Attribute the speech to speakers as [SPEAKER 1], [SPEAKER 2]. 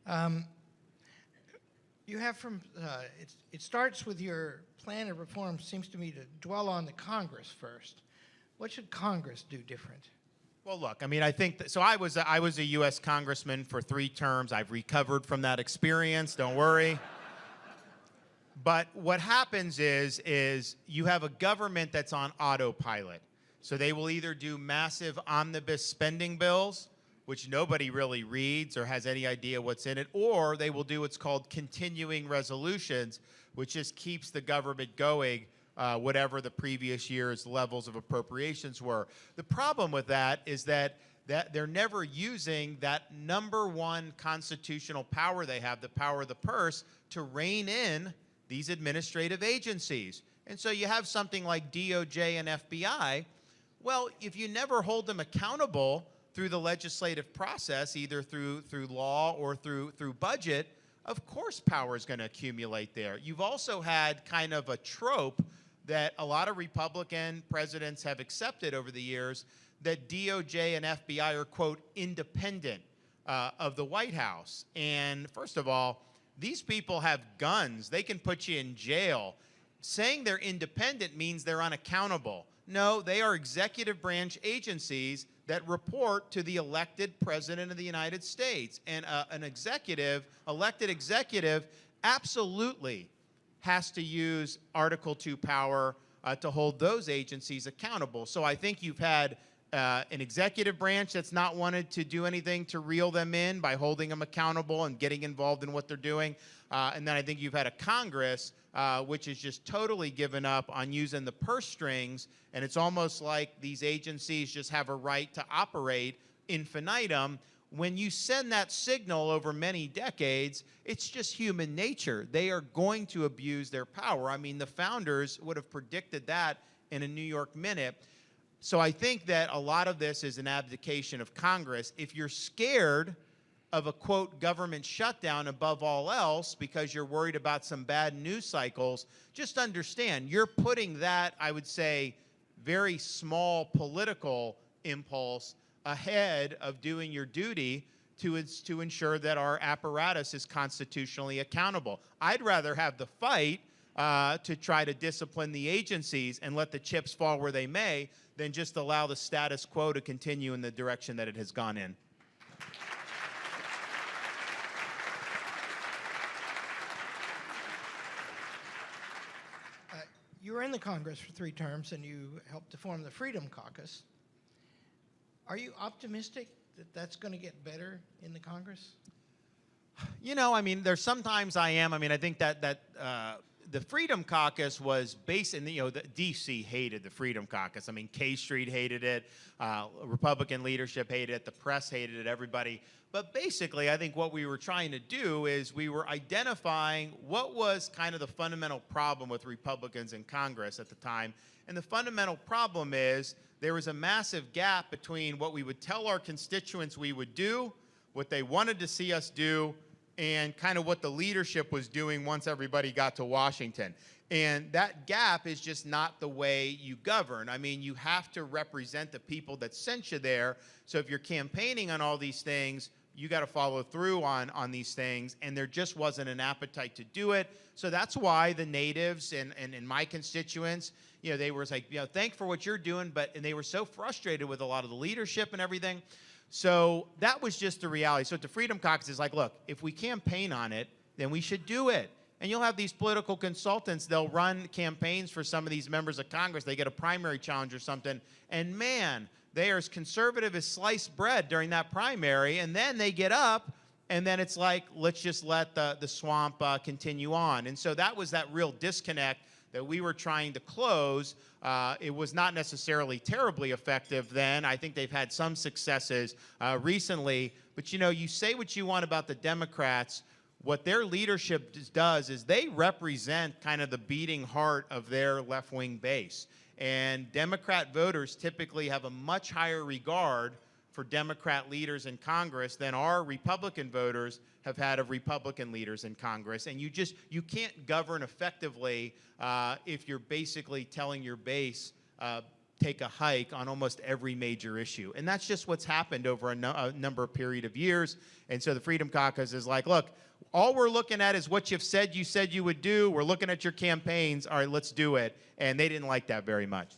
[SPEAKER 1] Um, you have it starts with your plan of reform, seems to me, to dwell on the Congress first. What should Congress do different?
[SPEAKER 2] Well, look, I mean, I think so. I was a U.S. congressman for 3 terms. I've recovered from that experience. Don't worry. But what happens is you have a government that's on autopilot. So they will either do massive omnibus spending bills, which nobody really reads or has any idea what's in it, or they will do what's called continuing resolutions, which just keeps the government going, whatever the previous year's levels of appropriations were. The problem with that is that they're never using that #1 constitutional power they have, the power of the purse, to rein in these administrative agencies. And so you have something like DOJ and FBI. Well, if you never hold them accountable through the legislative process, either through law or through budget, of course power is going to accumulate there. You've also had kind of a trope that a lot of Republican presidents have accepted over the years, that DOJ and FBI are, quote, independent of the White House. And first of all, these people have guns. They can put you in jail. Saying they're independent means they're unaccountable. No, they are executive branch agencies that report to the elected president of the United States. And an elected executive, absolutely has to use Article 2 power to hold those agencies accountable. So I think you've had an executive branch that's not wanted to do anything to reel them in by holding them accountable and getting involved in what they're doing. And then I think you've had a Congress which is just totally given up on using the purse strings, and it's almost like these agencies just have a right to operate infinitum. When you send that signal over many decades, it's just human nature. They are going to abuse their power. I mean, the founders would have predicted that in a New York minute. So I think that a lot of this is an abdication of Congress. If you're scared of a, quote, government shutdown above all else because you're worried about some bad news cycles, just understand you're putting that, I would say, very small political impulse ahead of doing your duty to ensure that our apparatus is constitutionally accountable. I'd rather have the fight to try to discipline the agencies and let the chips fall where they may than just allow the status quo to continue in the direction that it has gone in.
[SPEAKER 1] You were in the Congress for 3 terms, and you helped to form the Freedom Caucus. Are you optimistic that that's going to get better in the Congress?
[SPEAKER 2] You know, I mean, there's sometimes I am. I mean, I think that the Freedom Caucus was based in, the D.C. hated the Freedom Caucus. I mean, K Street hated it, Republican leadership hated it, the press hated it, everybody. But basically, I think what we were trying to do is we were identifying what was kind of the fundamental problem with Republicans in Congress at the time. And the fundamental problem is there was a massive gap between what we would tell our constituents we would do, what they wanted to see us do, and kind of what the leadership was doing once everybody got to Washington. And that gap is just not the way you govern. I mean, you have to represent the people that sent you there. So if you're campaigning on all these things, you got to follow through on these things, and there just wasn't an appetite to do it. So that's why the natives and my constituents, they were like, thank for what you're doing, and they were so frustrated with a lot of the leadership and everything. So that was just the reality. So the Freedom Caucus is like, look, if we campaign on it, then we should do it. And you'll have these political consultants, they'll run campaigns for some of these members of Congress. They get a primary challenge or something, and man, they are as conservative as sliced bread during that primary, and then they get up, and then it's like, let's just let the swamp continue on. And so that was that real disconnect that we were trying to close. It was not necessarily terribly effective then. I think they've had some successes recently. But you say what you want about the Democrats. What their leadership does is they represent kind of the beating heart of their left-wing base. And Democrat voters typically have a much higher regard for Democrat leaders in Congress than our Republican voters have had of Republican leaders in Congress. And you can't govern effectively if you're basically telling your base, take a hike on almost every major issue. And that's just what's happened over a number of period of years. And so the Freedom Caucus is like, look, all we're looking at is what you said you would do. We're looking at your campaigns. All right, let's do it. And they didn't like that very much.